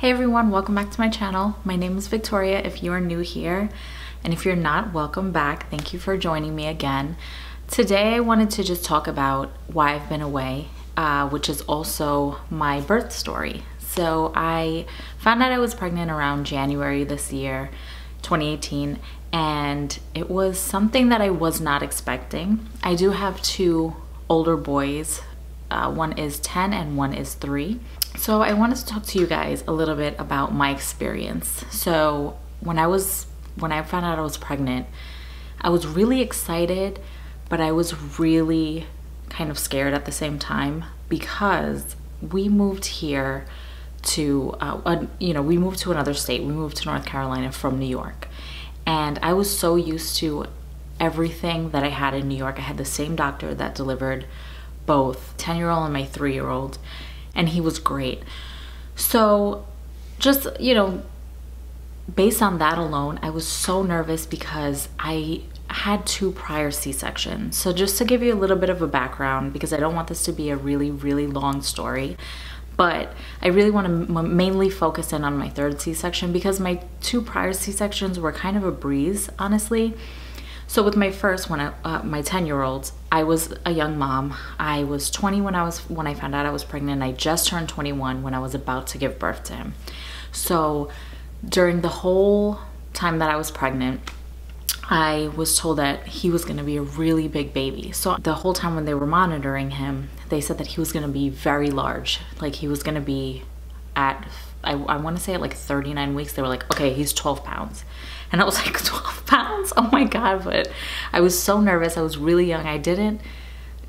Hey everyone, welcome back to my channel. My name is Victoria if you are new here, and if you're not, welcome back. Thank you for joining me again. Today I wanted to just talk about why I've been away, which is also my birth story. So I found out I was pregnant around January this year, 2018, and it was something that I was not expecting. I do have two older boys. One is 10 and one is 3. So I wanted to talk to you guys a little bit about my experience. So when I found out I was pregnant, I was really excited, but I was really kind of scared at the same time because we moved here to, we moved to another state. We moved to North Carolina from New York. And I was so used to everything that I had in New York. I had the same doctor that delivered both 10-year-old and my 3-year-old, and he was great. So just, based on that alone, I was so nervous because I had 2 prior C-sections. So just to give you a little bit of a background, because I don't want this to be a really, really long story, but I really want to mainly focus in on my 3rd C-section because my 2 prior C-sections were kind of a breeze, honestly. So with my first one, my 10-year-old, I was a young mom. I was 20 when I found out I was pregnant. I just turned 21 when I was about to give birth to him. So during the whole time that I was pregnant, I was told that he was going to be a really big baby. So the whole time when they were monitoring him, they said that he was going to be very large. Like he was going to be at, I want to say at like 39 weeks, they were like, okay, he's 12 pounds. And I was like, 12 pounds? Oh my God. But I was so nervous. I was really young. I didn't,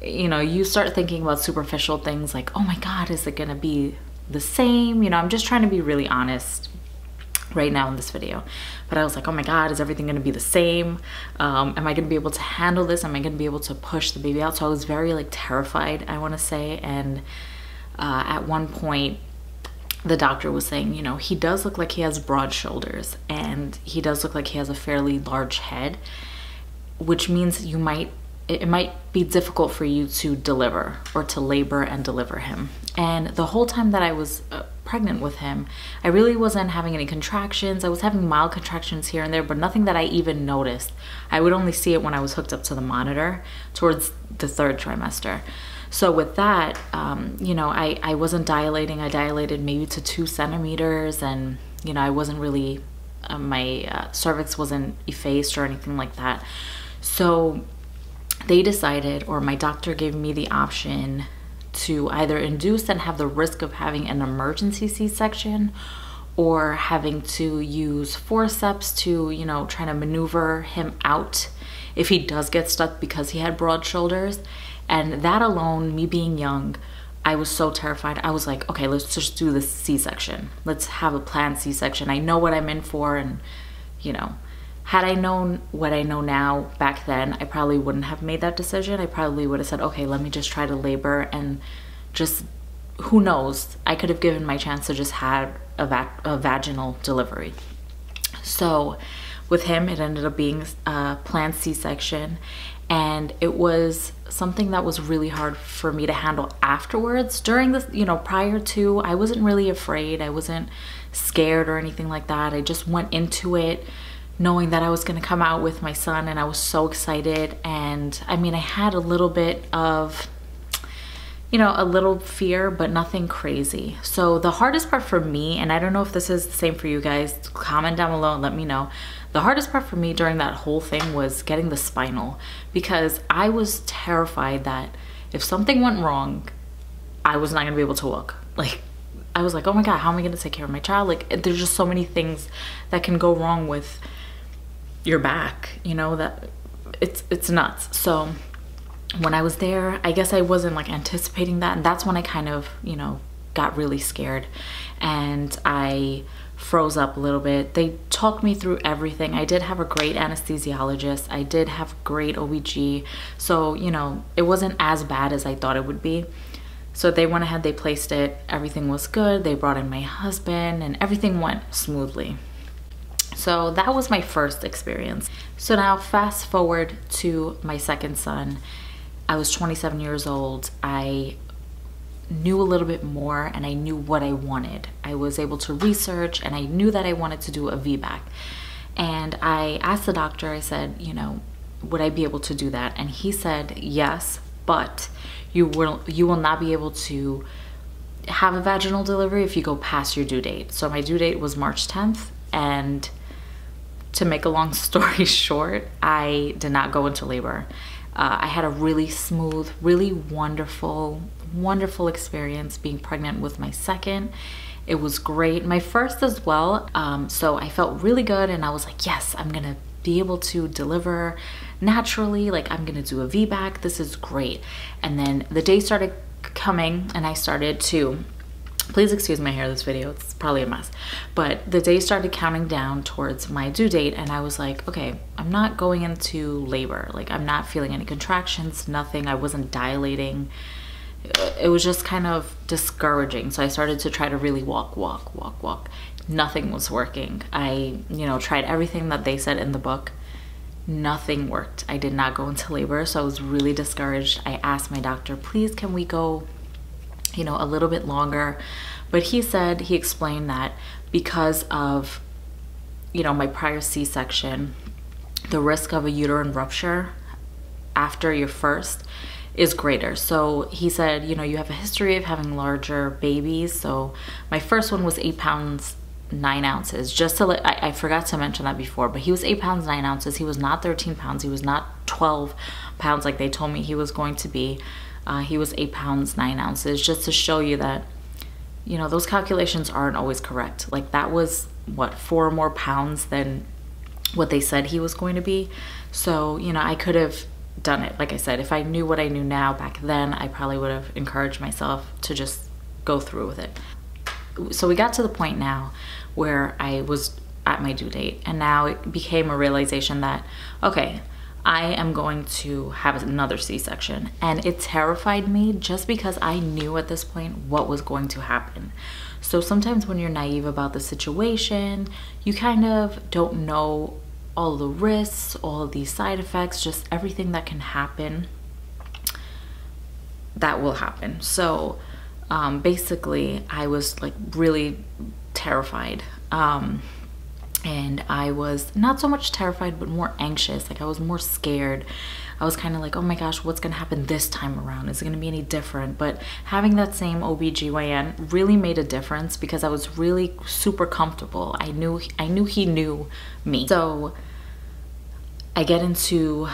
you start thinking about superficial things like, oh my God, is it going to be the same? I'm just trying to be really honest right now in this video. But I was like, oh my God, is everything going to be the same? Am I going to be able to handle this? Am I going to be able to push the baby out? So I was very like terrified, I want to say. And at one point, the doctor was saying, he does look like he has broad shoulders and he does look like he has a fairly large head, which means it might be difficult for you to deliver or to labor and deliver him. And the whole time that I was pregnant with him, I really wasn't having any contractions. I was having mild contractions here and there, but nothing that I even noticed. I would only see it when I was hooked up to the monitor towards the 3rd trimester. So with that, I wasn't dilating. I dilated maybe to 2 centimeters, and I wasn't really, my cervix wasn't effaced or anything like that. So they decided, or my doctor gave me the option to either induce and have the risk of having an emergency C-section, or having to use forceps to, try to maneuver him out if he does get stuck because he had broad shoulders. And that alone, me being young, I was so terrified. I was like, okay, let's just do this C-section. Let's have a planned C-section. I know what I'm in for. And, had I known what I know now back then, I probably wouldn't have made that decision. I probably would have said, okay, let me just try to labor, and just, who knows, I could have given my chance to just have a vaginal delivery. So with him, it ended up being a planned C-section. And it was something that was really hard for me to handle afterwards. During this, prior to, I wasn't really afraid. I wasn't scared or anything like that. I just went into it knowing that I was going to come out with my son, and I was so excited. And I mean, I had a little bit of, a little fear, but nothing crazy. So the hardest part for me, and I don't know if this is the same for you guys, comment down below and let me know. The hardest part for me during that whole thing was getting the spinal, because I was terrified that if something went wrong, I was not gonna be able to walk. Like, I was like, oh my God, how am I gonna take care of my child? Like, there's just so many things that can go wrong with your back, that it's nuts. So when I was there, I guess I wasn't like anticipating that. And that's when I kind of, got really scared, and I froze up a little bit. They talked me through everything. I did have a great anesthesiologist. I did have great OBG. So, it wasn't as bad as I thought it would be. So they went ahead, they placed it. Everything was good. They brought in my husband and everything went smoothly. So that was my first experience. So now fast forward to my second son. I was 27 years old. I knew a little bit more and I knew what I wanted. I was able to research and I knew that I wanted to do a VBAC. And I asked the doctor, I said, you know, would I be able to do that? And he said, yes, but you will not be able to have a vaginal delivery if you go past your due date. So my due date was March 10th, and to make a long story short, I did not go into labor. I had a really smooth, really wonderful experience being pregnant with my second. It was great. My first as well. So I felt really good and I was like, yes, I'm gonna be able to deliver naturally. Like, I'm gonna do a VBAC. This is great. And then the day started coming and I started to, please excuse my hair this video, it's probably a mess, but the day started counting down towards my due date and I was like, okay, I'm not going into labor. Like, I'm not feeling any contractions, nothing. I wasn't dilating. It was just kind of discouraging. So I started to try to really walk. Nothing was working. I, you know, tried everything that they said in the book. Nothing worked. I did not go into labor. So I was really discouraged. I asked my doctor, please, can we go, you know, a little bit longer? But he said, he explained that because of, you know, my prior C-section, the risk of a uterine rupture after your first is greater. So he said, you know, you have a history of having larger babies. So my first one was 8 pounds 9 ounces. Just to let, I forgot to mention that before, but he was 8 pounds 9 ounces. He was not 13 pounds. He was not 12 pounds like they told me he was going to be. He was 8 pounds 9 ounces, just to show you that, you know, those calculations aren't always correct. Like, that was what, 4 more pounds than what they said he was going to be. So, you know, I could have done it. Like I said, if I knew what I knew now back then, I probably would have encouraged myself to just go through with it. So we got to the point now where I was at my due date, and now it became a realization that, okay, I am going to have another C-section. And it terrified me just because I knew at this point what was going to happen. So sometimes when you're naive about the situation, you kind of don't know all the risks, all of these side effects, just everything that can happen, that will happen. So basically I was like really terrified. And I was not so much terrified, but more anxious. Like, I was more scared. I was kind of like, oh my gosh, what's gonna happen this time around? Is it gonna be any different? But having that same OBGYN really made a difference because I was really super comfortable. I knew he knew me. So I get into,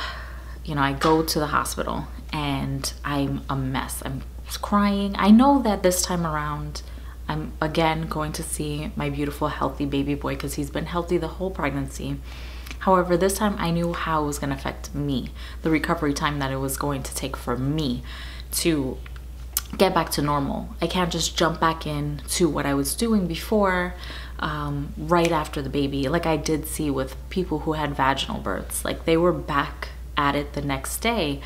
you know, I go to the hospital and I'm a mess. I'm crying. I know that this time around, I'm again going to see my beautiful, healthy baby boy because he's been healthy the whole pregnancy. However, this time I knew how it was going to affect me, the recovery time that it was going to take for me to get back to normal. I can't just jump back into what I was doing before, right after the baby, like I did see with people who had vaginal births. Like, they were back at it the next day.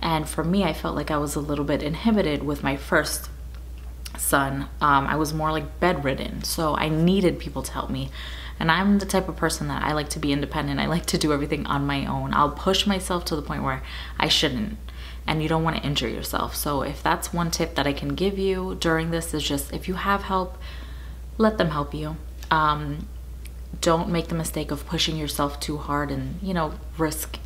And for me, I felt like I was a little bit inhibited with my first son. I was more like bedridden, so I needed people to help me. And I'm the type of person that I like to be independent. I like to do everything on my own. I'll push myself to the point where I shouldn't, and you don't want to injure yourself. So if that's one tip that I can give you during this, is just, if you have help, let them help you. Don't make the mistake of pushing yourself too hard and, you know, risk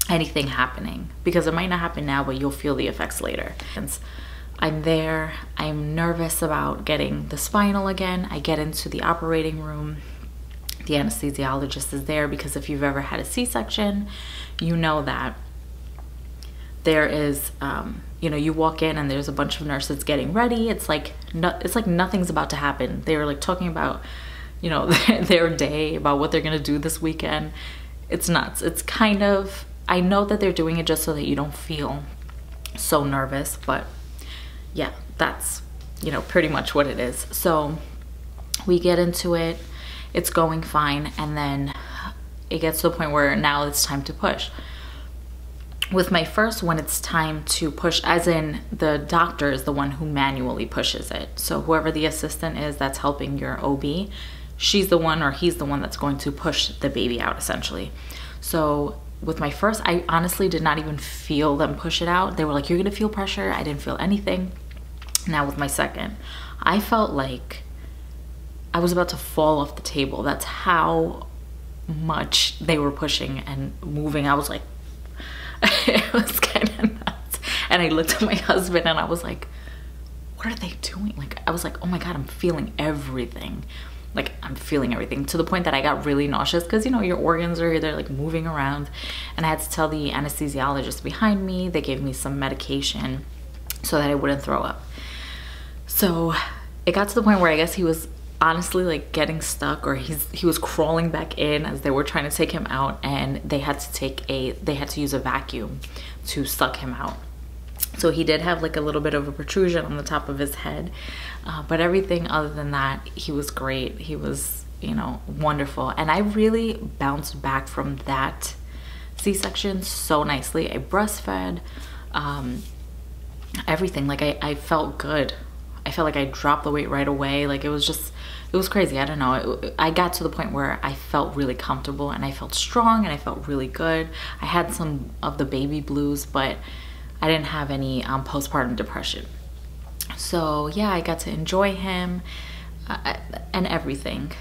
anything happening, because it might not happen now, but you'll feel the effects later. I'm there, I'm nervous about getting the spinal again. I get into the operating room. The anesthesiologist is there because if you've ever had a C-section, you know that there is, you know, you walk in and there's a bunch of nurses getting ready. It's like nothing's about to happen. They were like talking about, you know, their day, about what they're gonna do this weekend. It's nuts. It's kind of, I know that they're doing it just so that you don't feel so nervous, but yeah, that's, you know, pretty much what it is. So we get into it, it's going fine, and then it gets to the point where now it's time to push. With my first one, it's time to push, as in the doctor is the one who manually pushes it. So whoever the assistant is that's helping your OB, she's the one, or he's the one that's going to push the baby out, essentially. So with my first, I honestly did not even feel them push it out. They were like, you're gonna feel pressure. I didn't feel anything. Now with my second, I felt like I was about to fall off the table. That's how much they were pushing and moving. I was like, it was kind of nuts. And I looked at my husband and I was like, what are they doing? Like, I was like, oh my God, I'm feeling everything. Like, I'm feeling everything, to the point that I got really nauseous because, you know, your organs are either like moving around. And I had to tell the anesthesiologist behind me. They gave me some medication so that I wouldn't throw up. So it got to the point where I guess he was honestly like getting stuck, or he was crawling back in as they were trying to take him out, and they had to use a vacuum to suck him out. So he did have like a little bit of a protrusion on the top of his head, but everything other than that, he was great. He was, you know, wonderful. And I really bounced back from that C-section so nicely. I breastfed, everything. Like I felt good. I felt like I dropped the weight right away. Like it was crazy. I don't know. I got to the point where I felt really comfortable and I felt strong and I felt really good. I had some of the baby blues, but I didn't have any postpartum depression. So yeah, I got to enjoy him and everything.